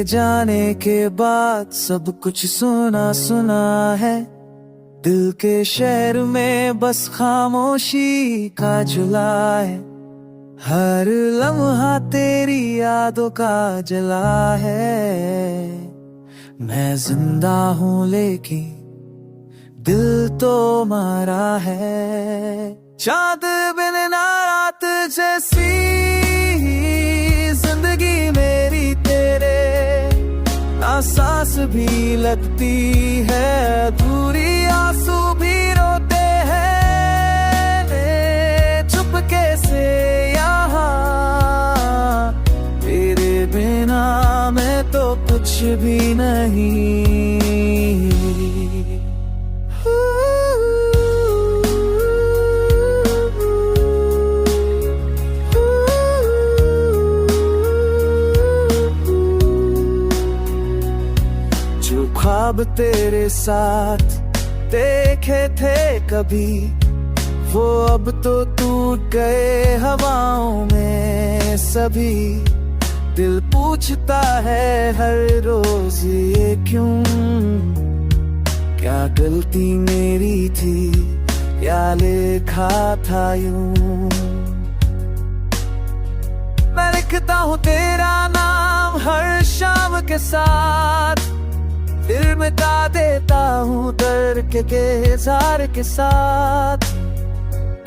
जाने के बाद सब कुछ सुना सुना है। दिल के शहर में बस खामोशी का जुला है। हर लम्हा तेरी यादों का जला है। मैं जिंदा हूँ लेकिन दिल तो मारा है। चाँद बिन ना रात जैसी जिंदगी मेरी तेरे ना सांस भी लगती है। अधूरी आंसू भी रोते हैं चुपके से यहाँ। तेरे बिना मैं तो कुछ भी नहीं। जो ख्वाब तेरे साथ देखे थे कभी वो अब तो टूट गए हवाओं में सभी। दिल पूछता है हर रोज ये क्यों। क्या गलती मेरी थी क्या लिखा था यूं। मैं लिखता हूँ तेरा नाम हर शाम के साथ। दिल मिटा देता हूँ दर्द के इज़हार के साथ।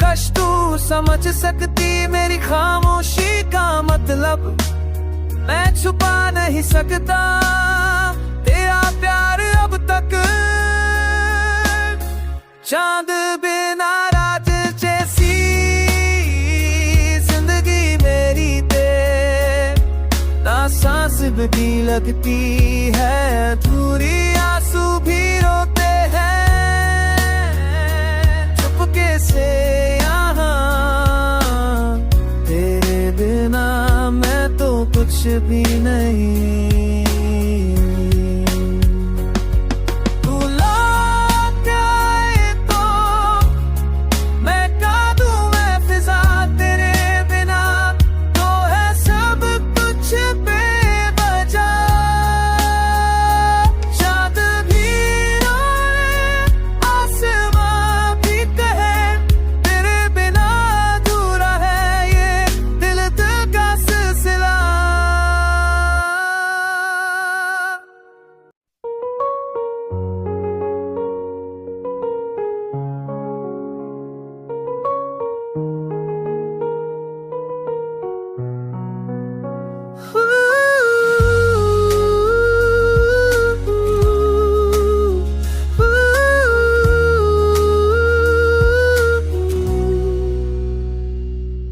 कश तू समझ सकती मेरी खामोशी का मतलब। मैं छुपा नहीं सकता तेरा प्यार अब तक। चांद बिना रात जैसी जिंदगी मेरी तेरे ना सांस भी लगती है। अधूरी आंसू भी रोते हैं चुपके से यहाँ। तेरे बिना मैं तो कुछ भी नहीं।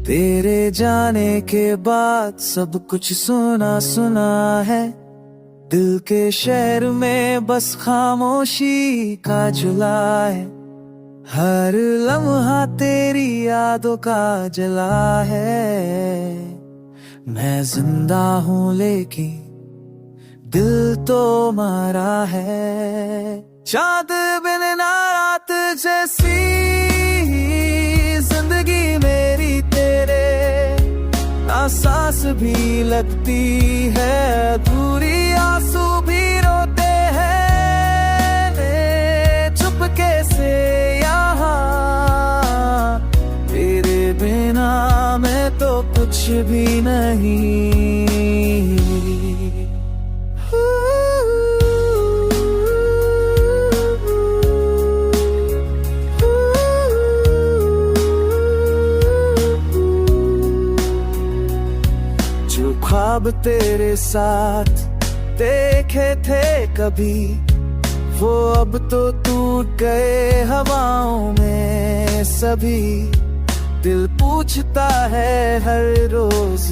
तेरे जाने के बाद सब कुछ सुना सुना है। दिल के शहर में बस खामोशी का जुला है। हर लम्हा तेरी यादों का जला है। मैं जिंदा हूँ लेकिन दिल तो मारा है। चाँद बिन ना रात जैसी जिंदगी मेरी तेरे ना सांस भी लगती है। अधूरी आंसू भी रोते हैं चुपके से यहाँ। तेरे बिना मैं तो कुछ भी नहीं। ख्वाब तेरे साथ देखे थे कभी वो अब तो टूट गए हवाओं में सभी। दिल पूछता है हर रोज